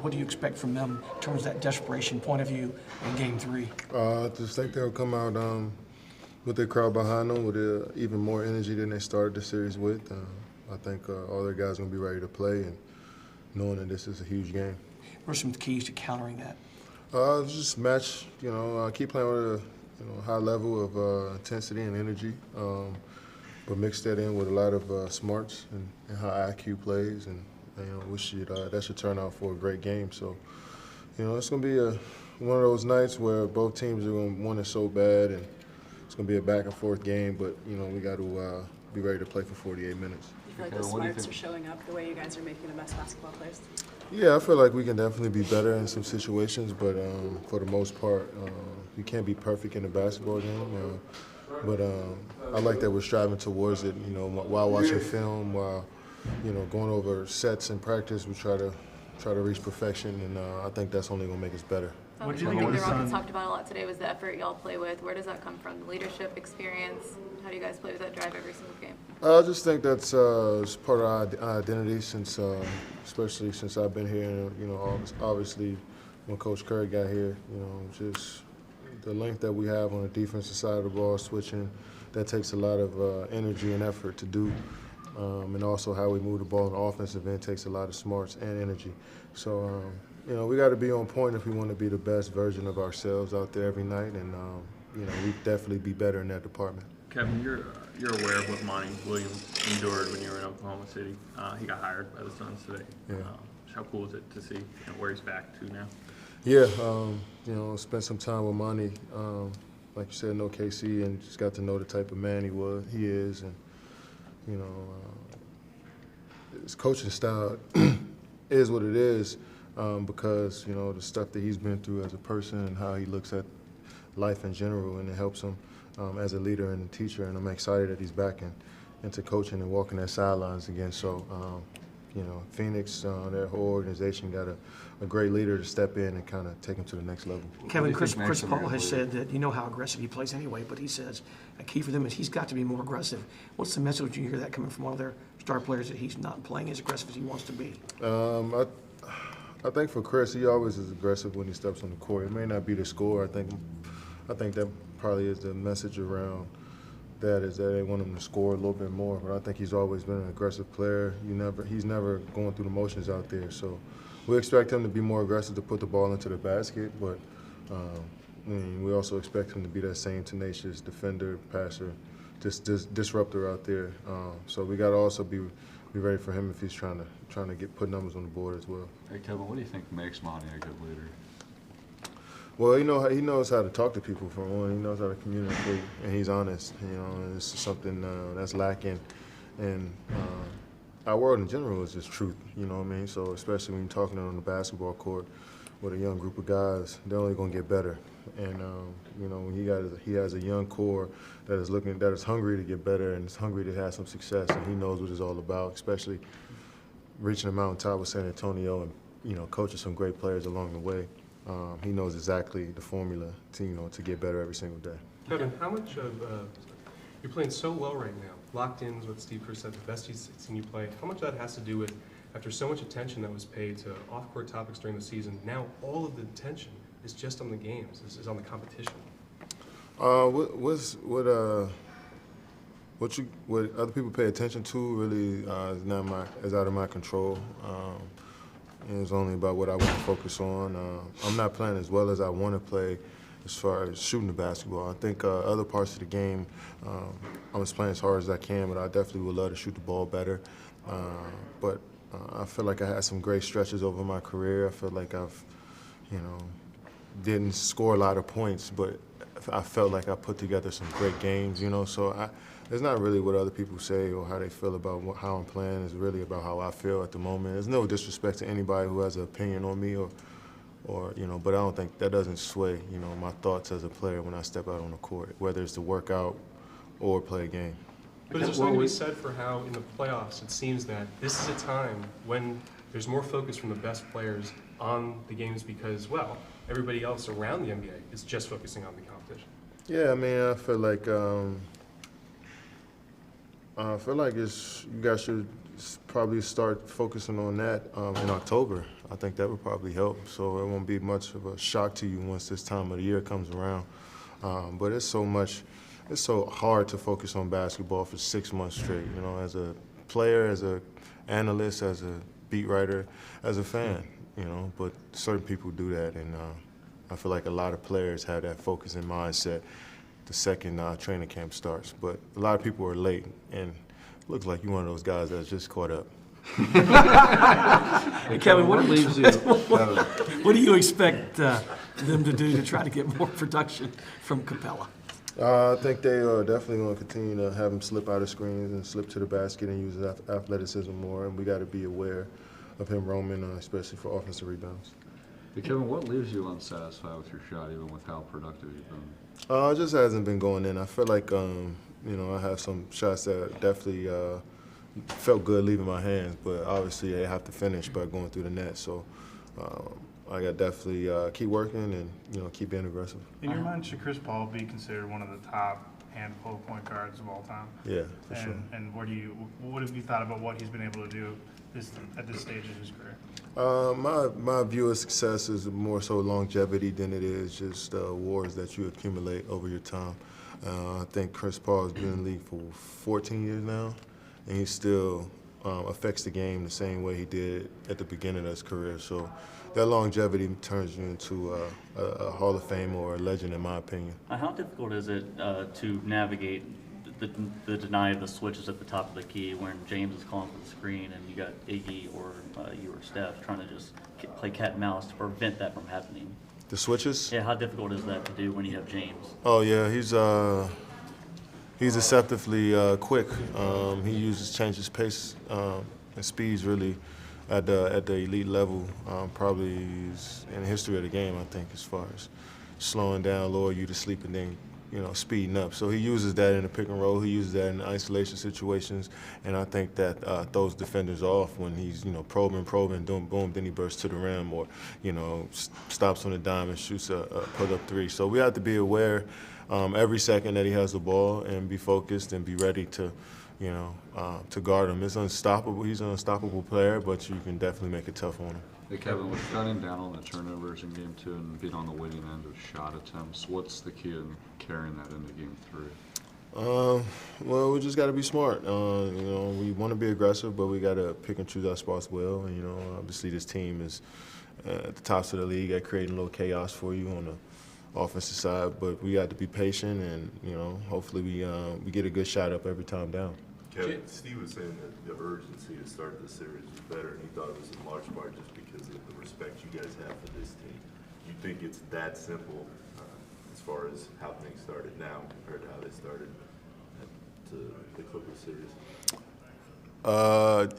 What do you expect from them in terms of that desperation point of view in Game 3? I just think they'll come out with their crowd behind them with even more energy than they started the series with. I think all their guys are going to be ready to play and knowing that this is a huge game. What are some keys to countering that? Just match, keep playing with a high level of intensity and energy, but mix that in with a lot of smarts and how IQ plays, and that should turn out for a great game. So, it's going to be one of those nights where both teams are going to want it so bad, and it's going to be a back and forth game. But we got to be ready to play for 48 minutes. You feel like the smarts are showing up the way you guys are making the best basketball plays? Yeah, I feel like we can definitely be better in some situations, but for the most part, you can't be perfect in a basketball game. But I like that we're striving towards it. While watching film, while going over sets in practice, we try to reach perfection, and I think that's only going to make us better. One thing the Rockets talked about a lot today was the effort y'all play with. Where does that come from? The leadership, experience? How do you guys play with that drive every single game? I just think that's part of our identity especially since I've been here. And, obviously when Coach Curry got here, just the length that we have on the defensive side of the ball, switching, that takes a lot of energy and effort to do. And also how we move the ball on the offensive end takes a lot of smarts and energy. So, we got to be on point if we want to be the best version of ourselves out there every night, and we definitely be better in that department. Kevin, you're aware of what Monty Williams endured when you were in Oklahoma City. He got hired by the Suns today. Yeah. How cool is it to see where he's back to now? Yeah, spent some time with Monty, like you said, in OKC, and just got to know the type of man he is, and his coaching style is what it is because the stuff that he's been through as a person and how he looks at life in general, and it helps him as a leader and a teacher. And I'm excited that he's back into coaching and walking their sidelines again. So, Phoenix, their whole organization got a great leader to step in and kind of take him to the next level. Kevin, Chris Paul has said that how aggressive he plays anyway, but he says a key for them is he's got to be more aggressive. What's the message when you hear that coming from one of their star players, that he's not playing as aggressive as he wants to be? I think for Chris, he always is aggressive when he steps on the court. It may not be the score. I think that probably is the message around that, is that they want him to score a little bit more. But I think he's always been an aggressive player. He's never going through the motions out there. So we expect him to be more aggressive, to put the ball into the basket. But we also expect him to be that same tenacious defender, passer, just disruptor out there. So we got to also be ready for him if he's trying to put numbers on the board as well. Hey Kevin, what do you think makes Monty a good leader? Well, he knows how to talk to people, for one. He knows how to communicate, and he's honest. And this is something that's lacking, and our world in general is just truth. You know what I mean? So especially when you're talking on the basketball court with a young group of guys, they're only going to get better. And he has a young core that is hungry to get better and is hungry to have some success, and he knows what it's all about. Especially reaching the mountaintop with San Antonio and coaching some great players along the way. He knows exactly the formula to get better every single day. Kevin, how much of you're playing so well right now, locked in is what Steve Kerr said, the best he's seen you play. How much of that has to do with, after so much attention that was paid to off-court topics during the season, now all of the attention is just on the games, is on the competition? What other people pay attention to really is out of my control. It's only about what I want to focus on. I'm not playing as well as I want to play as far as shooting the basketball. I think other parts of the game, I'm just playing as hard as I can, but I definitely would love to shoot the ball better. But I feel like I had some great stretches over my career. I feel like I've, didn't score a lot of points, but I felt like I put together some great games, So it's not really what other people say or how they feel about how I'm playing. It's really about how I feel at the moment. There's no disrespect to anybody who has an opinion on me or but I don't think that doesn't sway, my thoughts as a player when I step out on the court, whether it's to work out or play a game. But is there something to be said for how in the playoffs it seems that this is a time when there's more focus from the best players on the games because, well, everybody else around the NBA is just focusing on the competition? Yeah, I mean, I feel like you guys should probably start focusing on that in October. I think that would probably help. So it won't be much of a shock to you once this time of the year comes around. But it's so hard to focus on basketball for 6 months straight, you know, as a player, as an analyst, as a beat writer, as a fan, you know. But certain people do that, and I feel like a lot of players have that focus and mindset the second training camp starts. But a lot of people are late, and it looks like you're one of those guys that's just caught up. Hey, Kevin, what leaves you? what do you expect them to do to try to get more production from Capella? I think they are definitely going to continue to have him slip out of screens and slip to the basket and use his athleticism more, and we got to be aware of him roaming, especially for offensive rebounds. Hey, Kevin, what leaves you unsatisfied with your shot, even with how productive you've been? It just hasn't been going in. I feel like, you know, I have some shots that definitely felt good leaving my hands, but obviously they have to finish by going through the net. So I got definitely keep working and, you know, keep being aggressive. In your mind, should Chris Paul be considered one of the top handful point guards of all time? Yeah, for sure. And what have you thought about what he's been able to do at this stage of his career? My view of success is more so longevity than it is just awards that you accumulate over your time. I think Chris Paul has been in the league for 14 years now, and he still affects the game the same way he did at the beginning of his career. So that longevity turns you into a Hall of Fame or a legend, in my opinion. How difficult is it to navigate the deny of the switches at the top of the key when James is calling for the screen and you got Iggy or you or Steph trying to just play cat and mouse to prevent that from happening? The switches? Yeah, how difficult is that to do when you have James? Oh yeah, he's deceptively quick. He changes pace and speeds really at the elite level. Probably is in the history of the game, I think, as far as slowing down, lower you to sleep, and then, you know, speeding up. So he uses that in the pick and roll. He uses that in isolation situations, and I think that throws defenders off when he's, you know, probing, doing boom, then he bursts to the rim, or, you know, stops on a dime and shoots a put-up three. So we have to be aware every second that he has the ball and be focused and be ready to, you know, to guard him. It's unstoppable. He's an unstoppable player, but you can definitely make it tough on him. Hey, Kevin, with cutting down on the turnovers in Game 2 and being on the winning end of shot attempts, what's the key in carrying that into Game 3? Well, we just got to be smart. You know, we want to be aggressive, but we got to pick and choose our spots well. And, you know, obviously this team is at the tops of the league at creating a little chaos for you on the offensive side, but we got to be patient, and, you know, hopefully we get a good shot up every time down. Kevin, Steve was saying that the urgency to start the series was better, and he thought it was in large part just because of the respect you guys have for this team. You think it's that simple as far as how things started now compared to how they started to the Clippers series?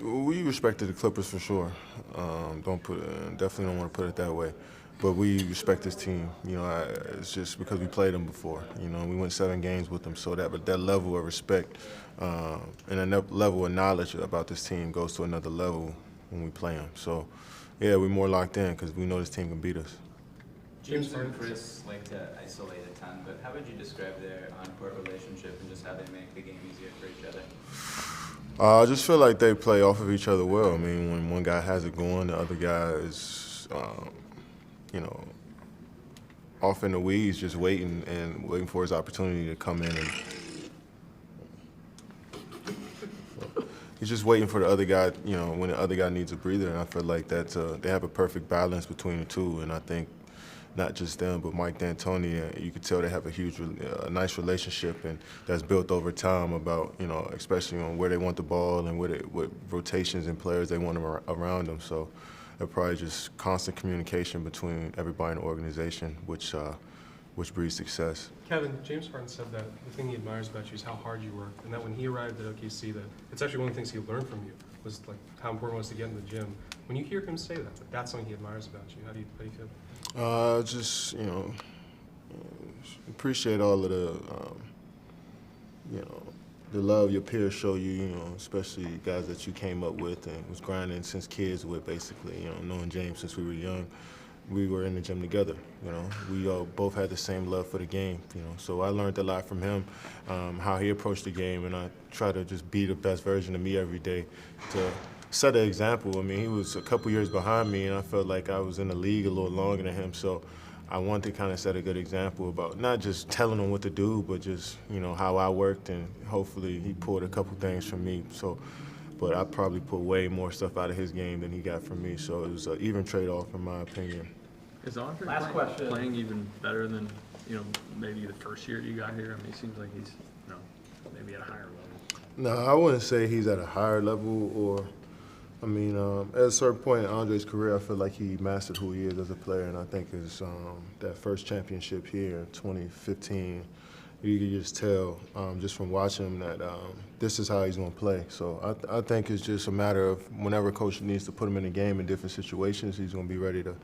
We respected the Clippers for sure. Definitely don't want to put it that way. But we respect this team. You know, it's just because we played them before. You know, we went 7 games with them, so that level of respect and that level of knowledge about this team goes to another level when we play them. So, yeah, we're more locked in because we know this team can beat us. James and Chris like to isolate a ton, but how would you describe their on-court relationship and just how they make the game easier for each other? I just feel like they play off of each other well. I mean, when one guy has it going, the other guy is, you know, off in the weeds, just waiting for his opportunity to come in. And he's just waiting for the other guy, you know, when the other guy needs a breather. And I feel like that they have a perfect balance between the two. And I think not just them, but Mike D'Antoni, you could tell they have a nice relationship, and that's built over time about, you know, especially on where they want the ball and what rotations and players they want around them. So they're probably just constant communication between everybody in the organization, which breeds success. Kevin, James Harden said that the thing he admires about you is how hard you work, and that when he arrived at OKC, that it's actually one of the things he learned from you was like how important it was to get in the gym. When you hear him say that that's something he admires about you, how do you feel? Just, you know, appreciate all of the, you know, the love your peers show you, you know, especially guys that you came up with and was grinding since kids with, basically, you know, knowing James since we were young. We were in the gym together, you know. We both had the same love for the game, you know. So I learned a lot from him, how he approached the game, and I try to just be the best version of me every day to set an example. I mean, he was a couple years behind me, and I felt like I was in the league a little longer than him. So I wanted to kind of set a good example about not just telling him what to do, but just, you know, how I worked, and hopefully he pulled a couple things from me. So, but I probably put way more stuff out of his game than he got from me. So it was an even trade-off, in my opinion. Is Andre Last question. playing even better than, you know, maybe the first year you got here? I mean, it seems like he's, you know, maybe at a higher level. No, I wouldn't say he's at a higher level, or, I mean, at a certain point in Andre's career, I feel like he mastered who he is as a player, and I think it's that first championship here in 2015, you can just tell just from watching him that this is how he's going to play. So I think it's just a matter of whenever coach needs to put him in a game in different situations, he's going to be ready to,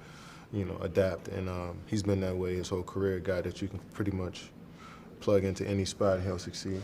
you know, adapt. And he's been that way his whole career, a guy that you can pretty much plug into any spot and he'll succeed.